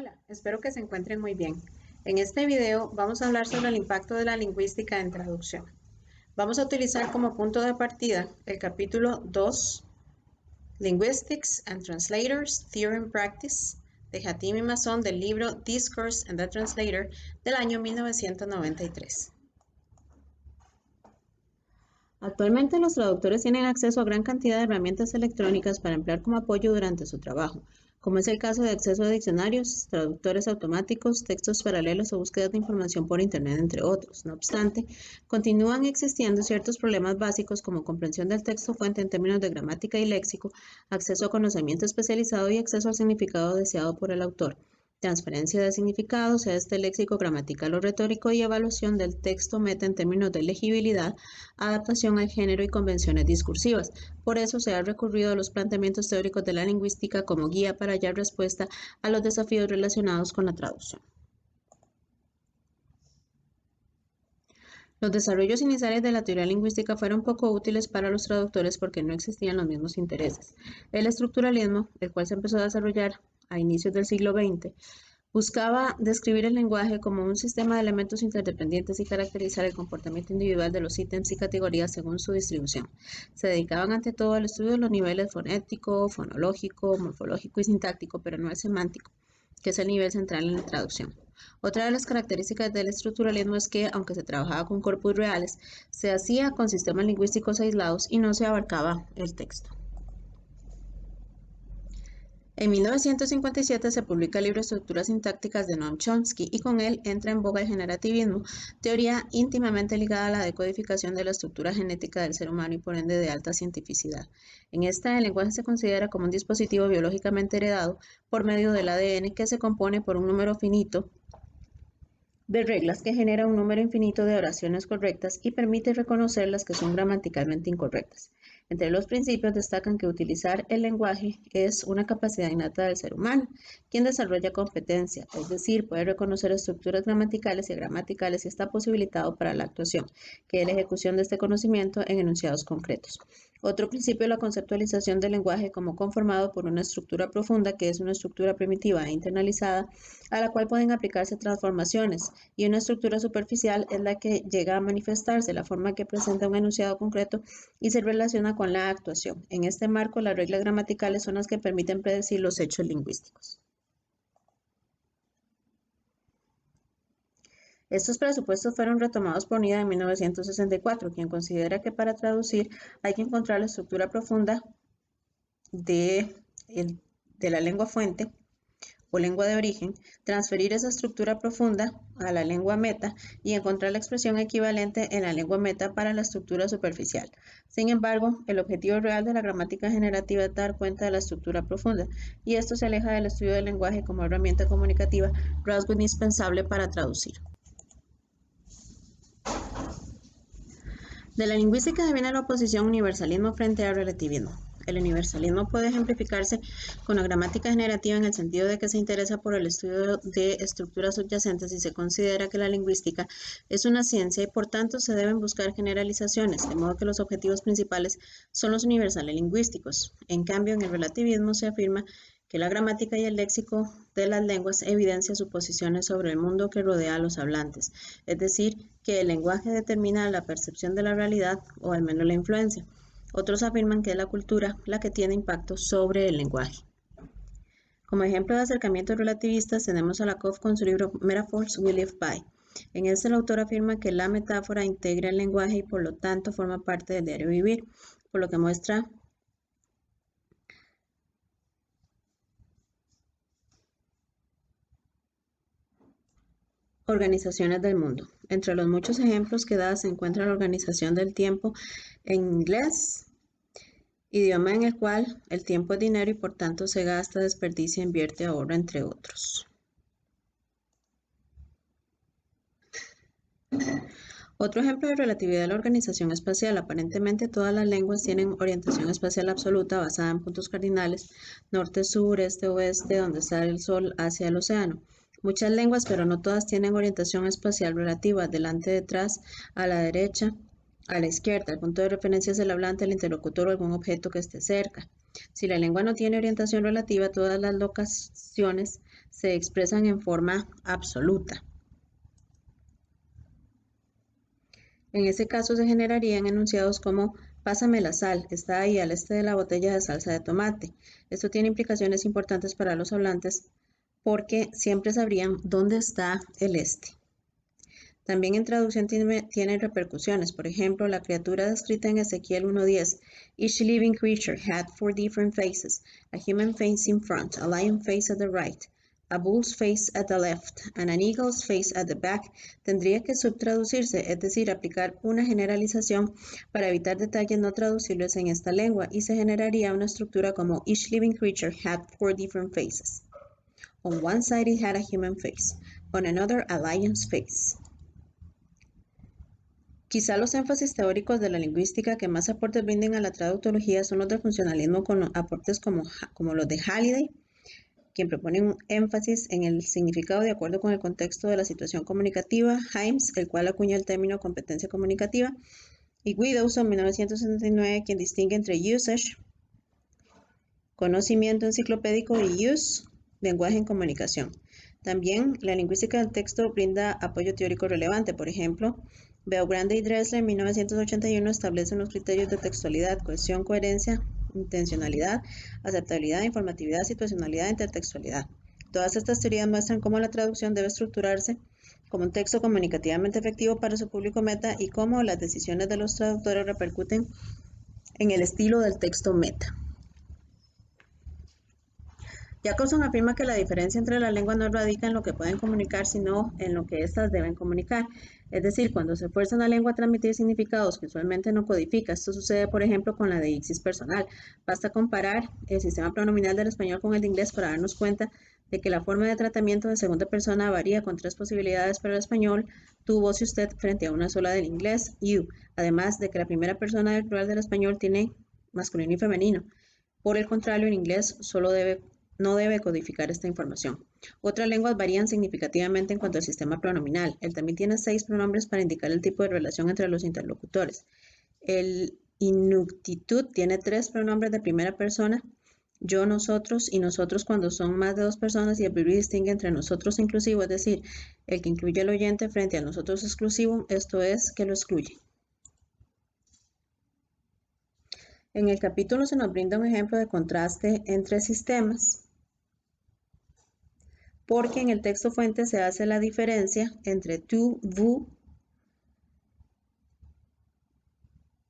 Hola, espero que se encuentren muy bien. En este video vamos a hablar sobre el impacto de la lingüística en traducción. Vamos a utilizar como punto de partida el capítulo 2, Linguistics and Translators, Theory and Practice, de Hatimi Mason del libro Discourse and the Translator del año 1993. Actualmente los traductores tienen acceso a gran cantidad de herramientas electrónicas para emplear como apoyo durante su trabajo, como es el caso de acceso a diccionarios, traductores automáticos, textos paralelos o búsquedas de información por Internet, entre otros. No obstante, continúan existiendo ciertos problemas básicos como comprensión del texto fuente en términos de gramática y léxico, acceso a conocimiento especializado y acceso al significado deseado por el autor. Transferencia de significado, sea este léxico, gramatical o retórico, y evaluación del texto meta en términos de legibilidad, adaptación al género y convenciones discursivas. Por eso se ha recurrido a los planteamientos teóricos de la lingüística como guía para hallar respuesta a los desafíos relacionados con la traducción. Los desarrollos iniciales de la teoría lingüística fueron poco útiles para los traductores porque no existían los mismos intereses. El estructuralismo, el cual se empezó a desarrollar a inicios del siglo XX, buscaba describir el lenguaje como un sistema de elementos interdependientes y caracterizar el comportamiento individual de los ítems y categorías según su distribución. Se dedicaban ante todo al estudio de los niveles fonético, fonológico, morfológico y sintáctico, pero no al semántico, que es el nivel central en la traducción. Otra de las características del estructuralismo es que, aunque se trabajaba con corpus reales, se hacía con sistemas lingüísticos aislados y no se abarcaba el texto. En 1957 se publica el libro Estructuras sintácticas de Noam Chomsky y con él entra en boga el generativismo, teoría íntimamente ligada a la decodificación de la estructura genética del ser humano y por ende de alta cientificidad. En esta, el lenguaje se considera como un dispositivo biológicamente heredado por medio del ADN que se compone por un número finito de reglas que genera un número infinito de oraciones correctas y permite reconocer las que son gramaticalmente incorrectas. Entre los principios destacan que utilizar el lenguaje es una capacidad innata del ser humano, quien desarrolla competencia, es decir, puede reconocer estructuras gramaticales y gramaticales y está posibilitado para la actuación, que es la ejecución de este conocimiento en enunciados concretos. Otro principio es la conceptualización del lenguaje como conformado por una estructura profunda, que es una estructura primitiva e internalizada, a la cual pueden aplicarse transformaciones, y una estructura superficial es la que llega a manifestarse, la forma que presenta un enunciado concreto y se relaciona con la actuación. En este marco, las reglas gramaticales son las que permiten predecir los hechos lingüísticos. Estos presupuestos fueron retomados por Nida en 1964, quien considera que para traducir hay que encontrar la estructura profunda de la lengua fuente o lengua de origen, transferir esa estructura profunda a la lengua meta y encontrar la expresión equivalente en la lengua meta para la estructura superficial. Sin embargo, el objetivo real de la gramática generativa es dar cuenta de la estructura profunda, y esto se aleja del estudio del lenguaje como herramienta comunicativa, rasgo indispensable para traducir. De la lingüística viene la oposición universalismo frente al relativismo. El universalismo puede ejemplificarse con la gramática generativa en el sentido de que se interesa por el estudio de estructuras subyacentes y se considera que la lingüística es una ciencia y por tanto se deben buscar generalizaciones, de modo que los objetivos principales son los universales lingüísticos. En cambio, en el relativismo se afirma que la gramática y el léxico de las lenguas evidencia suposiciones sobre el mundo que rodea a los hablantes, es decir, que el lenguaje determina la percepción de la realidad o al menos la influencia. Otros afirman que es la cultura la que tiene impacto sobre el lenguaje. Como ejemplo de acercamientos relativistas tenemos a Lakoff con su libro Metaphors We Live By. En este el autor afirma que la metáfora integra el lenguaje y por lo tanto forma parte del diario vivir, por lo que muestra organizaciones del mundo. Entre los muchos ejemplos que da se encuentra la organización del tiempo en inglés, idioma en el cual el tiempo es dinero y por tanto se gasta, desperdicia, invierte, ahorra, entre otros. Otro ejemplo de relatividad de la organización espacial. Aparentemente todas las lenguas tienen orientación espacial absoluta basada en puntos cardinales, norte, sur, este, oeste, donde está el sol, hacia el océano. Muchas lenguas, pero no todas, tienen orientación espacial relativa, delante, detrás, a la derecha, a la izquierda. El punto de referencia es el hablante, el interlocutor o algún objeto que esté cerca. Si la lengua no tiene orientación relativa, todas las locaciones se expresan en forma absoluta. En ese caso se generarían enunciados como pásame la sal, está ahí al este de la botella de salsa de tomate. Esto tiene implicaciones importantes para los hablantes porque siempre sabrían dónde está el este. También en traducción tiene repercusiones. Por ejemplo, la criatura descrita en Ezequiel 1:10. Each living creature had 4 different faces, a human face in front, a lion face at the right, a bull's face at the left, and an eagle's face at the back, tendría que subtraducirse, es decir, aplicar una generalización para evitar detalles no traducibles en esta lengua, y se generaría una estructura como each living creature had 4 different faces. On one side it had a human face, on another a lion's face. Quizá los énfasis teóricos de la lingüística que más aportes brinden a la traductología son los de funcionalismo con aportes como los de Halliday, quien propone un énfasis en el significado de acuerdo con el contexto de la situación comunicativa, Himes, el cual acuña el término competencia comunicativa, y Widdowson, 1979, quien distingue entre usage, conocimiento enciclopédico, y use, lenguaje en comunicación. También la lingüística del texto brinda apoyo teórico relevante. Por ejemplo, Beaugrande y Dressler en 1981 establecen los criterios de textualidad, cohesión, coherencia, intencionalidad, aceptabilidad, informatividad, situacionalidad e intertextualidad. Todas estas teorías muestran cómo la traducción debe estructurarse como un texto comunicativamente efectivo para su público meta y cómo las decisiones de los traductores repercuten en el estilo del texto meta. Jacobson afirma que la diferencia entre las lenguas no radica en lo que pueden comunicar, sino en lo que éstas deben comunicar. Es decir, cuando se fuerza una lengua a transmitir significados que usualmente no codifica, esto sucede, por ejemplo, con la deicsis personal. Basta comparar el sistema pronominal del español con el de inglés para darnos cuenta de que la forma de tratamiento de segunda persona varía con 3 posibilidades para el español, tú, vos y usted, frente a una sola del inglés, you. Además de que la primera persona del plural del español tiene masculino y femenino. Por el contrario, en inglés no debe codificar esta información. Otras lenguas varían significativamente en cuanto al sistema pronominal. Él también tiene 6 pronombres para indicar el tipo de relación entre los interlocutores. El Inuktitut tiene 3 pronombres de primera persona, yo, nosotros y nosotros cuando son más de 2 personas, y el Bribri distingue entre nosotros inclusivo, es decir, el que incluye al oyente frente a nosotros exclusivo, esto es, que lo excluye. En el capítulo se nos brinda un ejemplo de contraste entre sistemas, porque en el texto fuente se hace la diferencia entre tú, vous,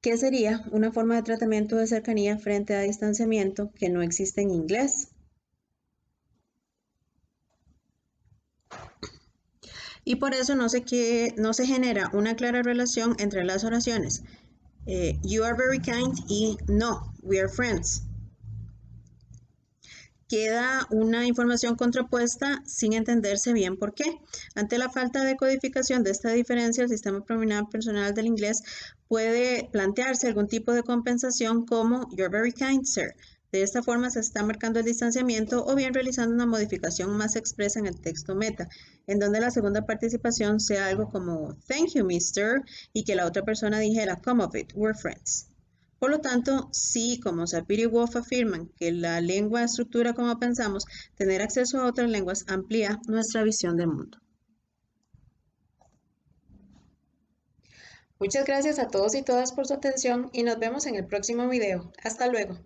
que sería una forma de tratamiento de cercanía frente a distanciamiento que no existe en inglés. Y por eso no se genera una clara relación entre las oraciones you are very kind y no, we are friends. Queda una información contrapuesta sin entenderse bien por qué. Ante la falta de codificación de esta diferencia, el sistema pronominal personal del inglés puede plantearse algún tipo de compensación como you're very kind, sir. De esta forma se está marcando el distanciamiento o bien realizando una modificación más expresa en el texto meta, en donde la segunda participación sea algo como thank you, mister, y que la otra persona dijera come of it, we're friends. Por lo tanto, sí, como Sapir y Wolf afirman que la lengua estructura como pensamos, tener acceso a otras lenguas amplía nuestra visión del mundo. Muchas gracias a todos y todas por su atención y nos vemos en el próximo video. Hasta luego.